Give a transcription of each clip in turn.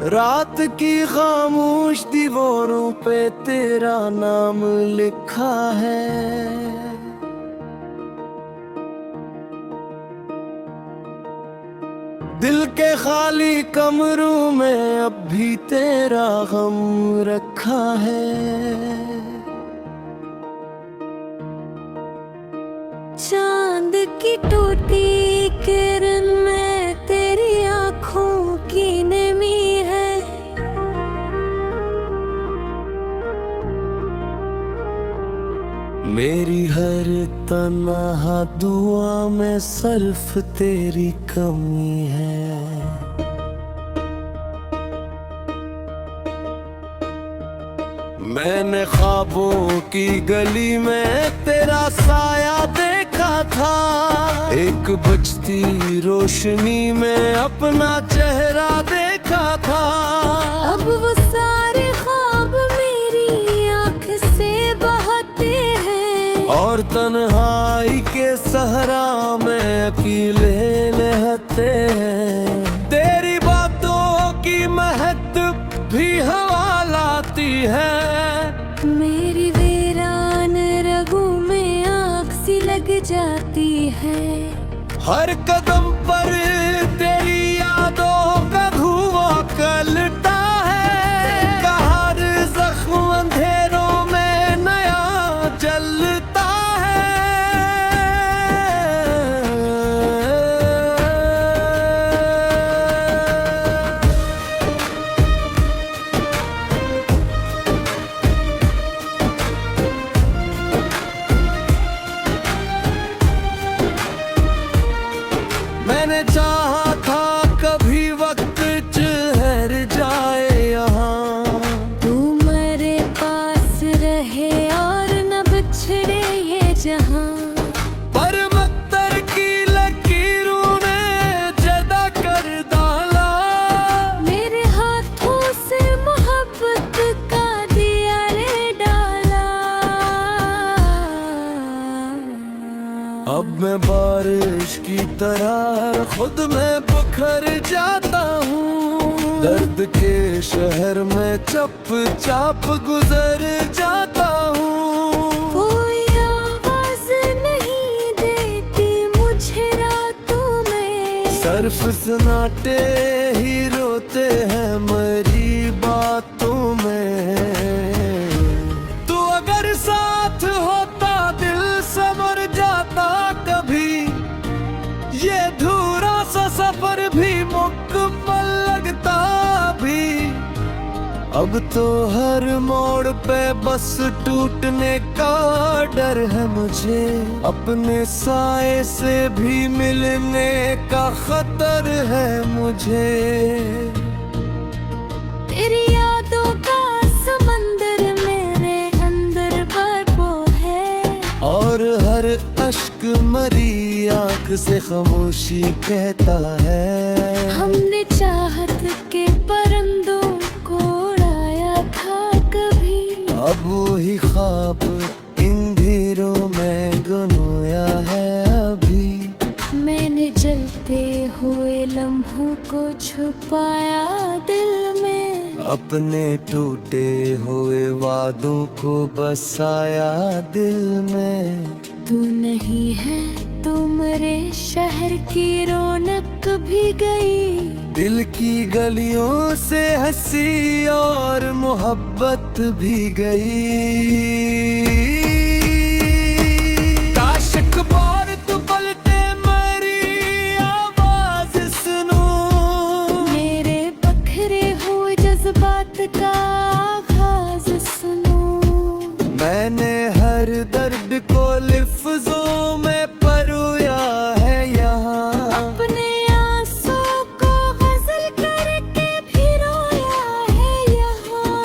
रात की खामोश दीवारों पे तेरा नाम लिखा है। दिल के खाली कमरों में अब भी तेरा गम रखा है। चांद की टूटी किरण में तेरी आँखों की नमी है। मेरी हर तन्हा दुआ में सिर्फ तेरी कमी है। मैंने ख्वाबों की गली में तेरा साया देखा था। एक बुझती रोशनी में अपना चेहरा देखा था। अब वो सारे ख्वाब मेरी आँख से बहते हैं और तन्हाई के सहरा में अकेले रहते हैं। तेरी बातों की महक भी हवा लाती है। मेरी वीरान रगों में आग सी लग जाती है। हर कदम पर तेरी यादों का धुआं कलता है। हर जख्म अंधेरों में नया जलता है। मैंने चाहा था कभी वक्त ठहर जाए यहाँ। तू मेरे पास रहे और न बिछड़े ये जहां। पर मत्तर की लकीरों ने जुदा कर डाला। मेरे हाथों से मोहब्बत का दिया रे डाला। अब मैं बारिश की तरह खुद में बिखर जाता हूँ। दर्द के शहर में चुपचाप गुजर जाता हूँ। कोई आवाज नहीं देती मुझे रातों में। सिर्फ सन्नाटे ही रोते हैं मेरी बातों में। तू अगर साथ होता दिल समर जाता कभी। ये धूरा सा सफर भी मुकम्मल लगता भी। अब तो हर मोड़ पे बस टूटने का डर है मुझे। अपने साए से भी मिलने का खतर है मुझे। तेरी यादों का समंदर मेरे अंदर भरपूर है। और हर अश्क मरी आँख से खामोशी कहता है। हमने चाहत के परिंदों को उड़ाया था कभी। अब वही ख्वाब इन धीरों में गुनगुनाया है अभी। मैंने जलते हुए लम्हों को छुपाया दिल में। अपने टूटे हुए वादों को बसाया दिल में। तू नहीं है तो मेरे शहर की रौनक भी गई। दिल की गलियों से हंसी और मोहब्बत भी गई। काश अखबार तू पलटे मेरी आवाज सुनूं। मेरे बखरे हुए जज्बात का आगाज सुनो। मैंने हर दर्द को लिफ्ज़ों में परोया है यहाँ। अपने आंसू को गजल करके भी रोया है यहाँ।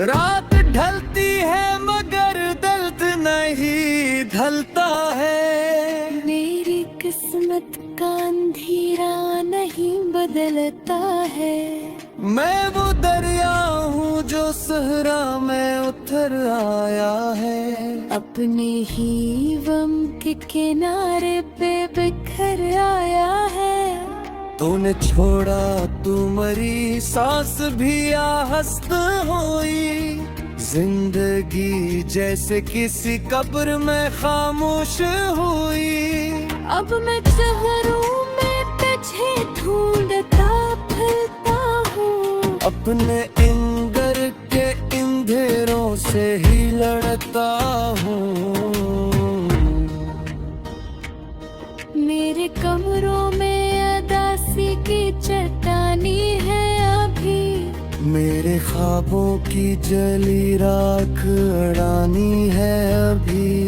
रात ढलती है मगर दर्द नहीं ढलता है। मेरी किस्मत का अंधेरा नहीं बदलता है। मैं वो दरिया हूँ जो सहरा में उतर आया है। अपने ही गम के किनारे पे बिखर आया है। तूने छोड़ा तू मरी सांस भी आहस्त हुई, जिंदगी जैसे किसी कब्र में खामोश हुई। अब मैं शहरों में तुझे ढूंढता फिरता हूँ, अपने इन घर के अंधेरों से ही लड़ता हूँ। मेरे कमरों में अदासी की चट्टानी है अभी, मेरे ख्वाबों की जली राख अड़ानी है अभी।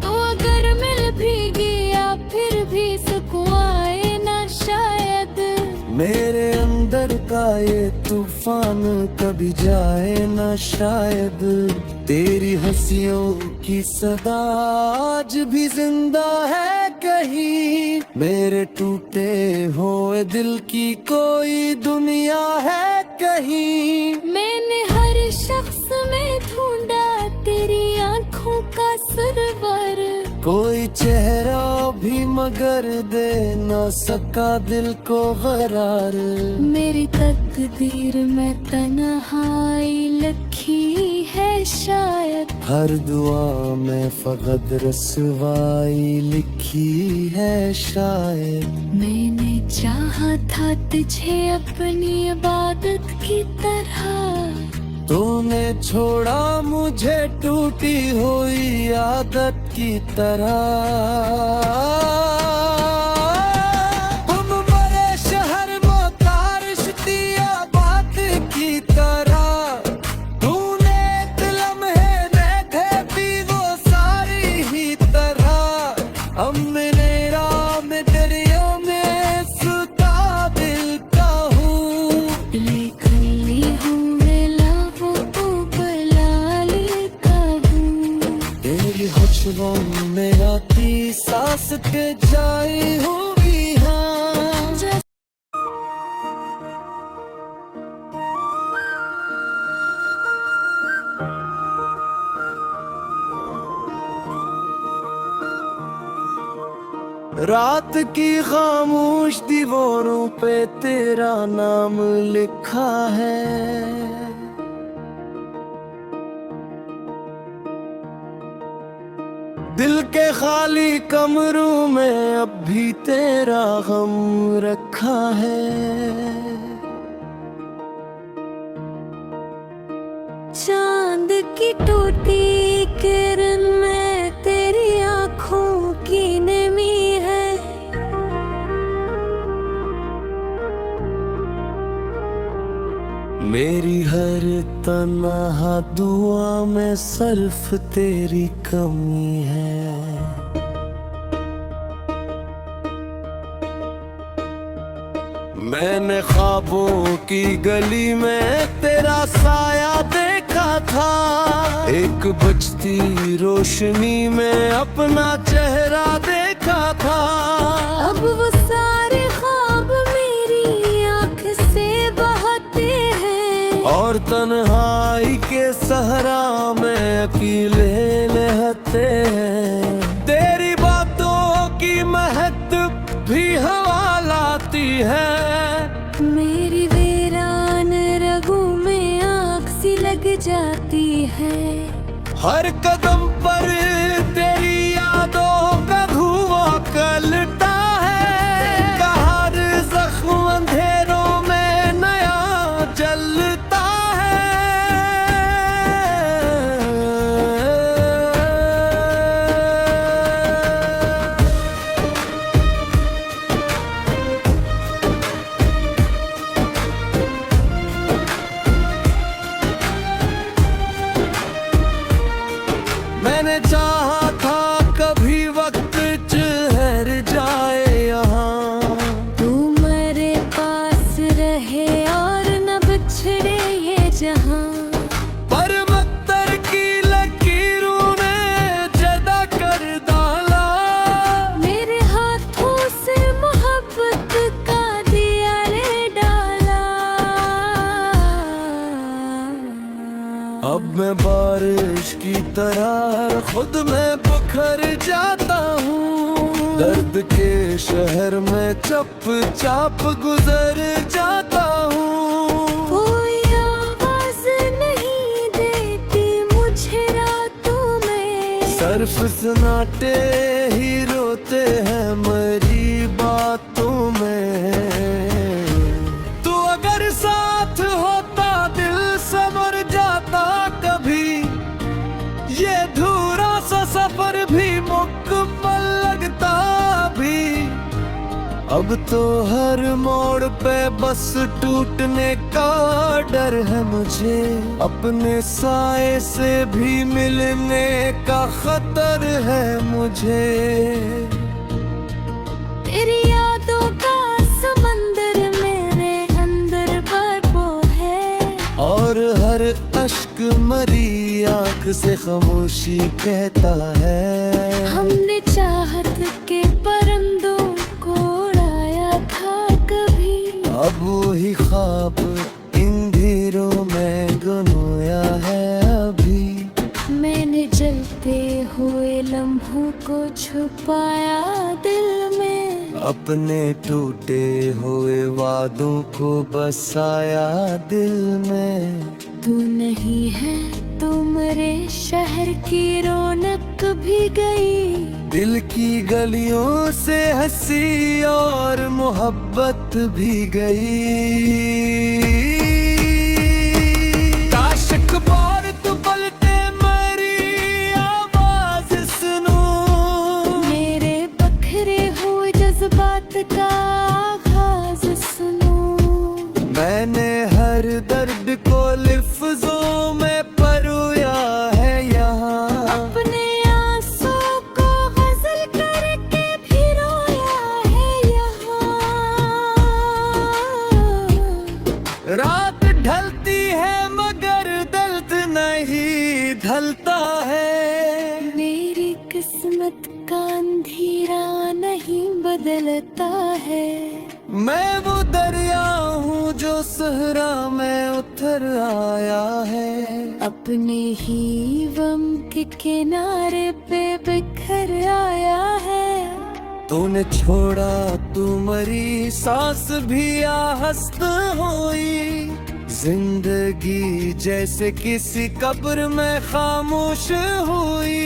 तो अगर मिल भी गया फिर भी सुकून आए ना शायद, मेरे अंदर का ये तूफान कभी जाए ना शायद। तेरी हंसियों की सदा आज भी जिंदा है कहीं, मेरे टूटे हुए दिल की कोई दुनिया है कहीं। मैंने हर शख्स में ढूंढा तेरी आंखों का सरवर, कोई चेहरा भी मगर दे न सका दिल को करार। मेरी तकदीर में तन्हाई लिखी है शायद, हर दुआ में फकत रसवाई लिखी है शायद। मैंने चाहा था तुझे अपनी इबादत की तरह, तूने छोड़ा मुझे टूटी हुई आदत की तरह। हम मरे शहर मोहतार इश्तिया बात की तरह, तूने एक लम्हे में थे भी वो सारी ही तरह। हम मेरा में दरिया में सुता दिल का हूँ, लेकिन ली हूँ में आती सांस के जाई हुई हाँ। रात की खामोश दीवारों पे तेरा नाम लिखा है, दिल के खाली कमरों में अब भी तेरा गम रखा है। चांद की टूटी किरण में तेरी आँखों की नमी है, मेरी हर तन्हा दुआ में सिर्फ तेरी कमी है। मैंने ख्वाबों की गली में तेरा साया देखा था, एक बुझती रोशनी में अपना चेहरा देखा था। अब वो सारे ख्वाब मेरी आँख से बहते हैं, और तन्हाई के सहरा में अकेले रहते हैं। तेरी बातों की महक भी हवा लाती है, मेरी वीरान रगों में आग सी लग जाती है। हर कदम पर तेरी यादों का धुआं कलता है, हर जख्म अंधेरों में नया जलता है। मैंने चाहा था कभी वक्त ठहर जाए यहाँ, तू मेरे पास रहे और न बिछड़े ये जहां, पर मक्तर की लकीरों ने जदा कर डाला। मेरे हाथों से मोहब्बत का दिया रे डाला। अब मैं बारिश की तरह खुद में बिखर जाता हूँ, दर्द के शहर में चुपचाप गुजर जाता हूँ। कोई आवाज नहीं देती मुझे रातों में, सिर्फ सन्नाटे ही रोते हैं मेरी बातों में। तू अगर साथ होता दिल समर जाता कभी, ये धूरा सा सफर भी मुकम्मल लगता भी। अब तो हर मोड़ पे बस टूटने का डर है मुझे, अपने साए से भी मिलने का खतर है मुझे। तेरी यादों का समंदर मेरे अंदर भरपूर है, और हर अश्क मरी आंख से खामोशी कहता है। हमने चाहत के परिंदों को उड़ाया था कभी, अब वही ख्वाब इन धीरों में गुनोया है अभी। मैंने जलते हुए लम्हों को छुपाया दिल में, अपने टूटे हुए वादों को बसाया दिल में। तू नहीं है तो मेरे शहर की रौनक भी गई, दिल की गलियों से हंसी और मोहब्बत भी गई। काश अखबार तू पलटे मेरी आवाज सुनूं, मेरे बखरे हुए जज्बात का आगाज सुनो। मैंने हर दर्द को लिफ्जों में परोया है यहाँ, अपने आंसू को गजल करके भी रोया है यहाँ। रात ढलती है मगर दर्द नहीं ढलता है। मेरी किस्मत का अंधेरा नहीं बदलता है, मैं वो दरिया हूँ जो सहरा में उतर आया है। अपने ही गम के किनारे पे बिखर आया है। तूने छोड़ा तू मरी सांस भी आहस्त हुई, जिंदगी जैसे किसी कब्र में खामोश हुई।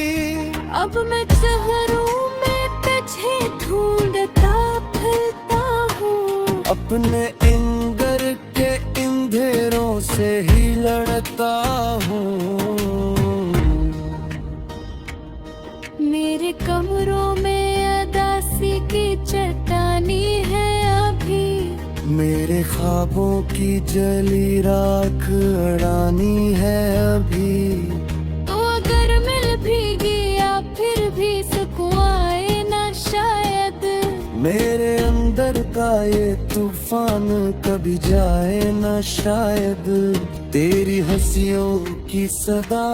अब मैं शहरों में तुझे ढूंढता फिरता हूँ, अपने इंगर के अंधेरों से ही लड़ता हूँ। मेरे कमरों में अदासी की चट्टानी है अभी, मेरे ख्वाबों की जली राख अड़ानी है अभी। तो अगर मिल भी गया फिर भी सुकून आए ना शायद, मेरे अंदर का ये तूफान कभी जाए ना शायद। तेरी हंसियों की सदा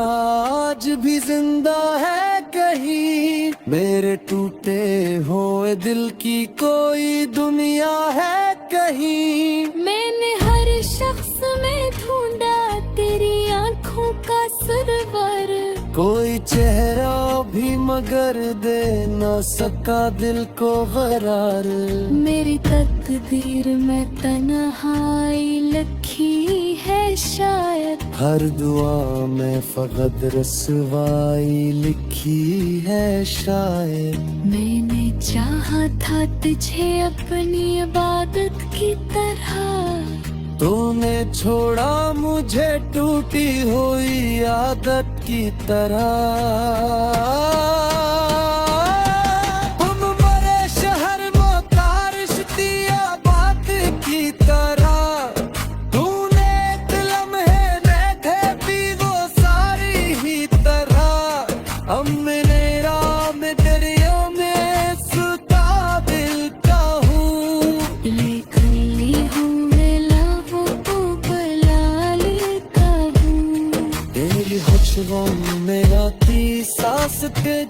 आज भी जिंदा है कहीं, मेरे टूटे हुए दिल की कोई दुनिया है कहीं। मैंने हर शख्स में ढूंढा तेरी आंखों का सुरवर, कोई चेहरा भी मगर दे न सका दिल को करार। मेरी तकदीर में तन्हाई लिखी है शायद, हर दुआ में फकत रसवाई लिखी है शायद। मैंने चाहा था तुझे अपनी इबादत की तरह, तूने छोड़ा मुझे टूटी हुई आदत की तरह। हम मरे शहर मोतारिश दिया बात की तरह, तूने दिल में बैठे भी वो सारी ही तरह। हम मेरे राम दरिया में सुता दिल का हूँ, लिख ली हूँ लबों को बुला लेता हूँ। तेरी खुशबू में आती सांस के